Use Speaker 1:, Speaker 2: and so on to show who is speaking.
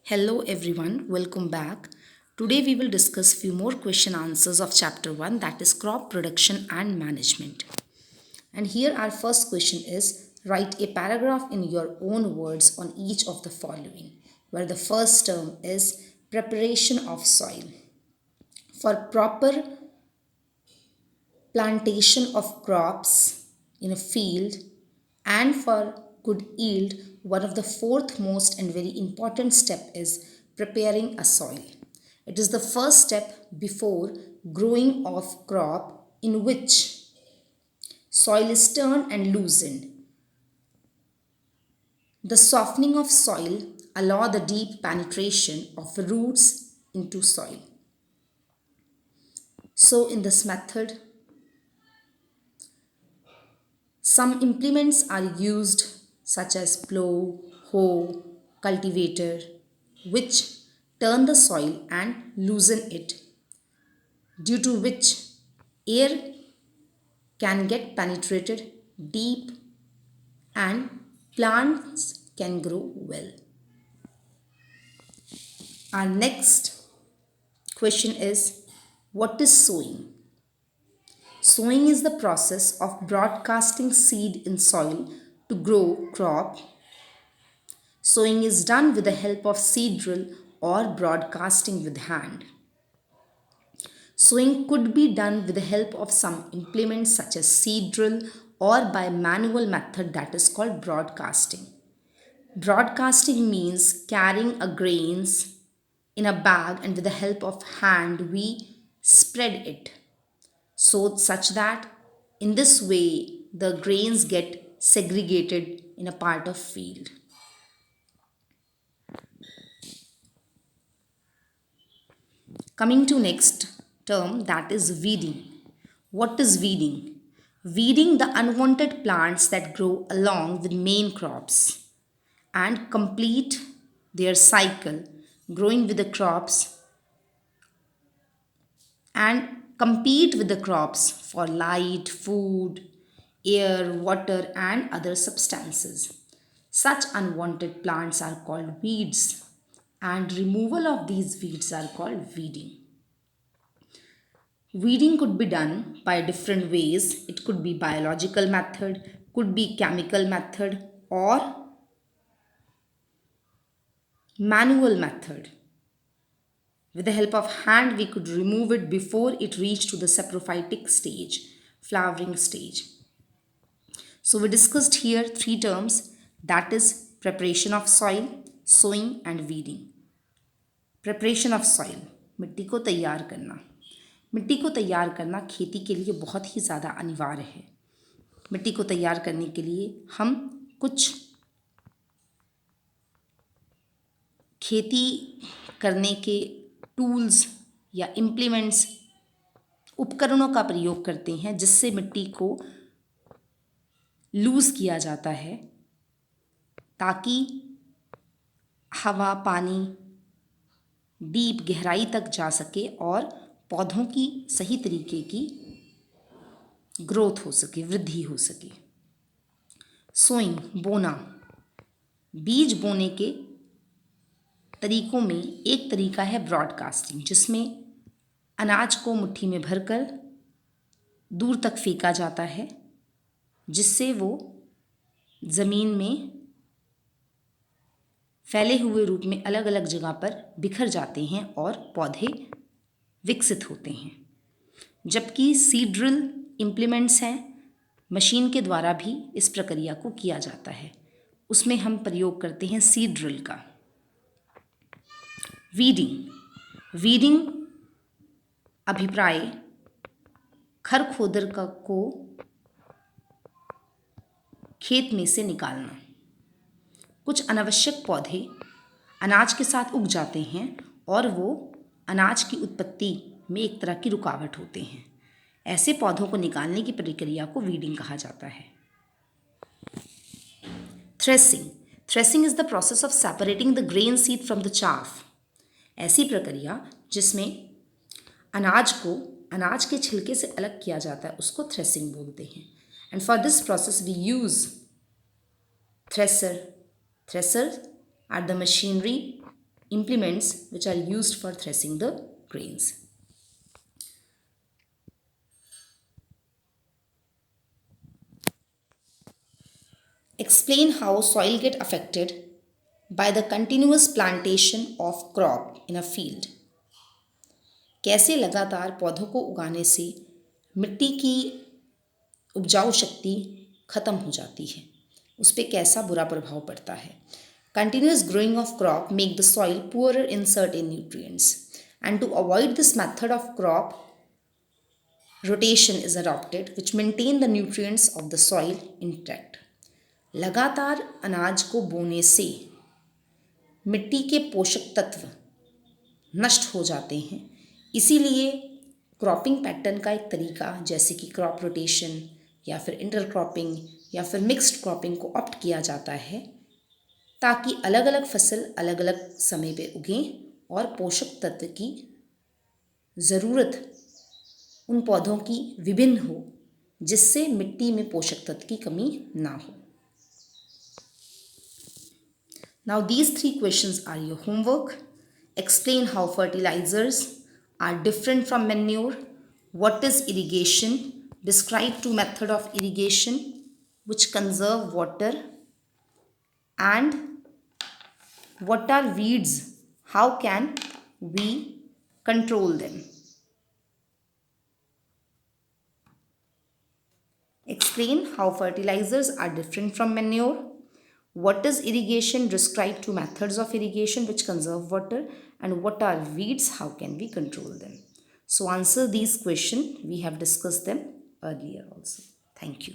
Speaker 1: Hello everyone, welcome back. Today we will discuss few more question answers of chapter 1, that is crop production and management. And here our first question is, write a paragraph in your own words on each of the following, where the first term is preparation of soil. For proper plantation of crops in a field and for good yield, one of the fourth most and very important step is preparing a soil. It is the first step before growing of crop in which soil is turned and loosened. The softening of soil allow the deep penetration of roots into soil. So in this method, some implements are used such as plow, hoe, cultivator, which turn the soil and loosen it, due to which air can get penetrated deep and plants can grow well. Our next question is, what is sowing? Sowing is the process of broadcasting seed in soil to grow crop. Sowing is done with the help of seed drill or broadcasting with hand. Sowing could be done with the help of some implements such as seed drill or by manual method, that is called broadcasting. Broadcasting means carrying a grains in a bag and with the help of hand we spread it, so such that in this way the grains get segregated in a part of field. Coming to next term, that is weeding. What is weeding? Weeding the unwanted plants that grow along with main crops and complete their cycle growing with the crops and compete with the crops for light, food, air, water and other substances. Such unwanted plants are called weeds and removal of these weeds are called weeding. Weeding could be done by different ways. It could be biological method, could be chemical method or manual method. With the help of hand, we could remove it before it reached to the saprophytic stage, flowering stage. So we discussed here three terms, that is preparation of soil, sowing and weeding. Preparation of soil, मिट्टी को तैयार करना। मिट्टी को तैयार करना खेती के लिए बहुत ही ज़्यादा अनिवार्य है। मिट्टी को तैयार करने के लिए हम कुछ खेती करने के टूल्स या इम्प्लीमेंट्स, उपकरणों का प्रयोग करते हैं जिससे मिट्टी को लूज़ किया जाता है ताकि हवा, पानी डीप गहराई तक जा सके और पौधों की सही तरीके की ग्रोथ हो सके, वृद्धि हो सके। सोइंग, बोना। बीज बोने के तरीकों में एक तरीका है ब्रॉडकास्टिंग, जिसमें अनाज को मुट्ठी में भरकर दूर तक फेंका जाता है जिससे वो ज़मीन में फैले हुए रूप में अलग अलग जगह पर बिखर जाते हैं और पौधे विकसित होते हैं। जबकि सीड ड्रिल इम्प्लीमेंट्स हैं, मशीन के द्वारा भी इस प्रक्रिया को किया जाता है, उसमें हम प्रयोग करते हैं सीड ड्रिल का। वीडिंग। वीडिंग अभिप्राय खर खोदर को खेत में से निकालना। कुछ अनावश्यक पौधे अनाज के साथ उग जाते हैं और वो अनाज की उत्पत्ति में एक तरह की रुकावट होते हैं। ऐसे पौधों को निकालने की प्रक्रिया को वीडिंग कहा जाता है। Threshing. Threshing is the process of separating the grain seed from the chaff. ऐसी प्रक्रिया जिसमें अनाज को अनाज के छिलके से अलग किया जाता है उसको थ्रेसिंग बोलते हैं। And for this process we use thresher. Threshers are the machinery implements which are used for threshing the grains. Explain how soil get affected by the continuous plantation of crop in a field. कैसे लगातार पौधों को उगाने से मिट्टी की उपजाऊ शक्ति खत्म हो जाती है, उस पर कैसा बुरा प्रभाव पड़ता है. Continuous growing of crop make the soil poorer in certain nutrients, and to avoid this method of crop rotation is adopted which maintain the nutrients of the soil intact. लगातार अनाज को बोने से मिट्टी के पोषक तत्व नष्ट हो जाते हैं, इसीलिए क्रॉपिंग पैटर्न का एक तरीका जैसे कि क्रॉप रोटेशन या फिर इंटरक्रॉपिंग या फिर मिक्स्ड क्रॉपिंग को ऑप्ट किया जाता है, ताकि अलग अलग फसल अलग अलग समय पे उगें और पोषक तत्व की ज़रूरत उन पौधों की विभिन्न हो, जिससे मिट्टी में पोषक तत्व की कमी ना हो. Now these 3 questions are your homework. Explain how fertilizers are different from manure. What is irrigation? Describe 2 methods of irrigation which conserve water. And what are weeds? How can we control them? Explain how fertilizers are different from manure. What is irrigation? Describe 2 methods of irrigation which conserve water. And what are weeds? How can we control them? So answer these questions. We have discussed them earlier also. Thank you.